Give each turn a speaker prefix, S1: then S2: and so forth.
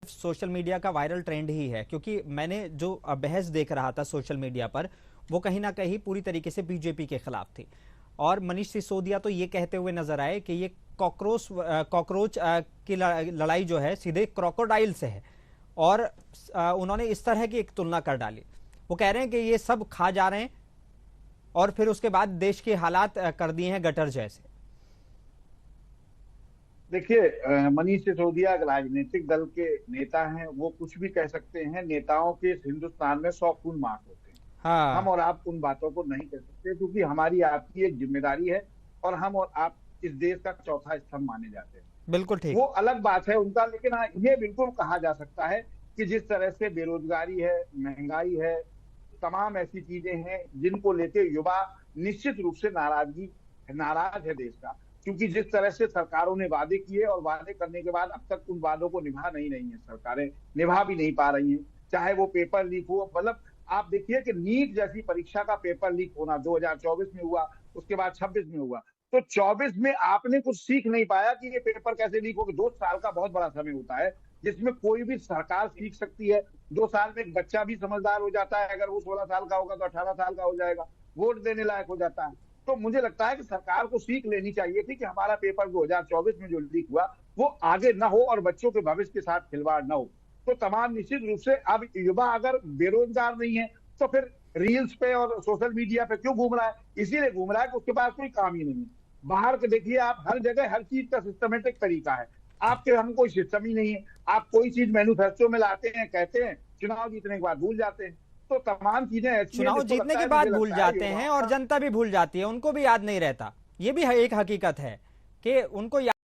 S1: Social media का viral trend ही है, क्योंकि मैंने जो बहस देख रहा था सोशल मीडिया पर वो कहीं ना कहीं पूरी तरीके से बीजेपी के खिलाफ थी। और मनीष सिसोदिया तो ये कहते हुए नजर आए कि ये कॉकरोच की लड़ाई जो है सीधे क्रोकोडाइल से है। और उन्होंने इस तरह की एक तुलना कर डाली। वो कह रहे हैं कि ये सब खा जा रहे हैं और फिर उसके बाद देश के हालात कर दिए हैं गटर जैसे।
S2: देखिए, मनीष सिसोदिया एक राजनीतिक दल के नेता हैं। वो कुछ भी कह सकते हैं। नेताओं के इस हिंदुस्तान में 100 खून माफ होते हैं। हम
S1: हाँ,
S2: और आप उन बातों को नहीं कह सकते, क्योंकि हमारी आपकी एक जिम्मेदारी है और हम और आप इस देश का चौथा स्तंभ माने जाते हैं।
S1: बिल्कुल ठीक।
S2: वो अलग बात है उनका, लेकिन हाँ, ये बिल्कुल कहा जा सकता है कि जिस तरह से बेरोजगारी है, महंगाई है, तमाम ऐसी चीजें हैं जिनको लेके युवा निश्चित रूप से नाराज है देश का। क्योंकि जिस तरह से सरकारों ने वादे किए और वादे करने के बाद अब तक उन वादों को निभा नहीं रही है, सरकारें निभा भी नहीं पा रही हैं। चाहे वो पेपर लीक हो, मतलब आप देखिए कि नीट जैसी परीक्षा का पेपर लीक होना 2024 में हुआ, उसके बाद 26 में हुआ। तो 24 में आपने कुछ सीख नहीं पाया कि ये पेपर कैसे लीक हो गए। 2 साल का बहुत बड़ा समय होता है जिसमें कोई भी सरकार सीख सकती है। 2 साल में एक बच्चा भी समझदार हो जाता है। अगर वो 16 साल का होगा तो 18 साल का हो जाएगा, वोट देने लायक हो जाता है। तो मुझे लगता है कि सरकार को सीख लेनी चाहिए थी कि हमारा पेपर 2024 में जो लीक हुआ वो आगे ना हो और बच्चों के भविष्य के साथ खिलवाड़ ना हो। तो तमाम निश्चित रूप से अब युवा अगर बेरोजगार नहीं है तो फिर रील्स पे और सोशल मीडिया पे क्यों घूम रहा है? इसीलिए घूम रहा है कि उसके पास कोई काम ही नहीं है। बाहर के देखिए आप, हर जगह हर चीज का सिस्टमेटिक तरीका है। आपके हम कोई सिस्टम ही नहीं है। आप कोई चीज मैन्युफैक्चर में लाते हैं, कहते हैं, चुनाव जीतने के बाद भूल जाते हैं। तो तमाम चीजें ऐसी हैं
S1: चुनाव
S2: जिसको
S1: जीतने
S2: लगता
S1: के
S2: है,
S1: बाद
S2: मुझे
S1: भूल
S2: लगता है
S1: जाते हैं
S2: युवाओं
S1: और
S2: का।
S1: जनता भी भूल जाती है, उनको भी याद नहीं रहता। ये भी एक हकीकत है कि उनको